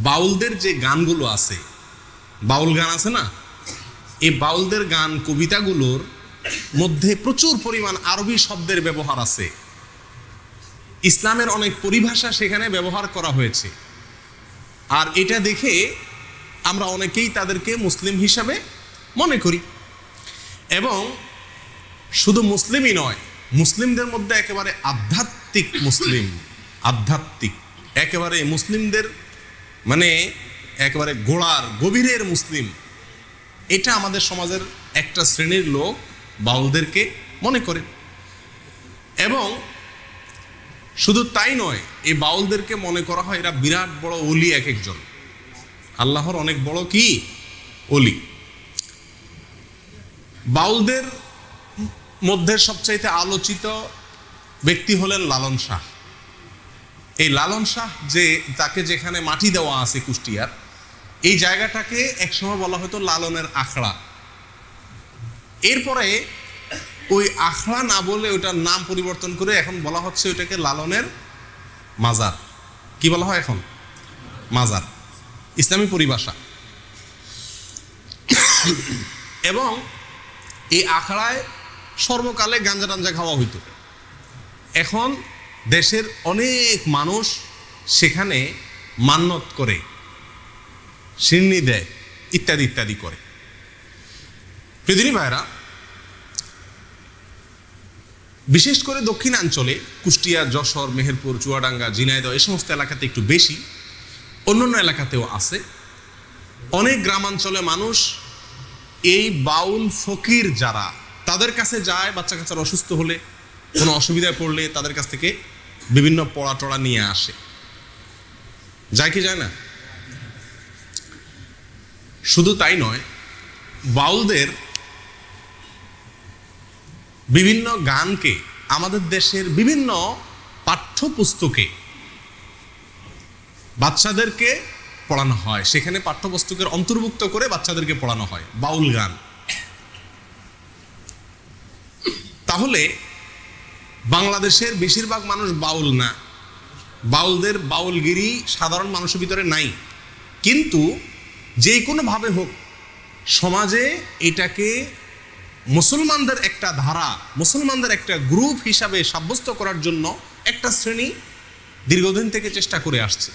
বাউলদের যে গানগুলো আছে, বাউল গান আছে না, এই বাউলদের গান কবিতাগুলোর মধ্যে প্রচুর পরিমাণ আরবি শব্দের ব্যবহার আছে। ইসলামের অনেক পরিভাষা সেখানে ব্যবহার করা হয়েছে। আর এটা দেখে আমরা অনেকেই তাদেরকে মুসলিম হিসাবে মনে করি। এবং শুধু মুসলিমই নয়, মুসলিমদের মধ্যে একেবারে আধ্যাত্মিক মুসলিম, আধ্যাত্মিক একেবারে মুসলিমদের মানে একেবারে গোড়ার গভীরের মুসলিম, এটা আমাদের সমাজের একটা শ্রেণীর লোক বাউলদেরকে মনে করে। এবং শুধু তাই নয়, এই বাউলদেরকে মনে করা হয় এরা বিরাট বড় ওলি, এক একজন আল্লাহর অনেক বড় কি ওলি। বাউলদের মধ্যে সবচাইতে আলোচিত ব্যক্তি হলেন লালন শাহ। এই লালন শাহ যে তাকে যেখানে মাটি দেওয়া আছে কুষ্টিয়ার, এই জায়গাটাকে একসময় বলা হতো লালনের আখড়া। এরপরে ওই আখড়া না বলে ওটার নাম পরিবর্তন করে এখন বলা হচ্ছে ওইটাকে লালনের মাজার। কি বলা হয় এখন? মাজার, ইসলামী পরিভাষা। এবং এই আখড়ায় সর্বকালে গাঞ্জা টাঞ্জা খাওয়া হইতো। এখন দেশের অনেক মানুষ সেখানে মান্নত করে, সিন্নি দেয়, ইত্যাদি ইত্যাদি করে। প্রিয়দিনী ভাইরা, বিশেষ করে দক্ষিণাঞ্চলে কুষ্টিয়া, যশোর, মেহেরপুর, চুয়াডাঙ্গা, ঝিনাইদহ এই সমস্ত এলাকাতে একটু বেশি, অন্যান্য এলাকাতেও আছে। অনেক গ্রামাঞ্চলে মানুষ এই বাউল ফকির যারা, তাদের কাছে যায়, বাচ্চা কাচ্চারা অসুস্থ হলে, কোনো অসুবিধায় পড়লে তাদের কাছ থেকে বিভিন্ন পড়া টড়া নিয়ে আসে। যায় কি যায় না? শুধু তাই নয়, বাউলদের বিভিন্ন গানকে আমাদের দেশের বিভিন্ন পাঠ্যপুস্তকে বাচ্চাদেরকে পড়ানো হয়। সেখানে পাঠ্যপুস্তকের অন্তর্ভুক্ত করে বাচ্চাদেরকে পড়ানো হয় বাউল গান। তাহলে বাংলাদেশের বেশিরভাগ মানুষ বাউল না, বাউলদের বাউলগিরি সাধারণ মানুষের ভিতরে নাই। কিন্তু যে কোনোভাবে হোক সমাজে এটাকে মুসলমানদের একটা ধারা, মুসলমানদের একটা গ্রুপ হিসাবে সাব্যস্ত করার জন্য একটা শ্রেণী দীর্ঘদিন থেকে চেষ্টা করে আসছে।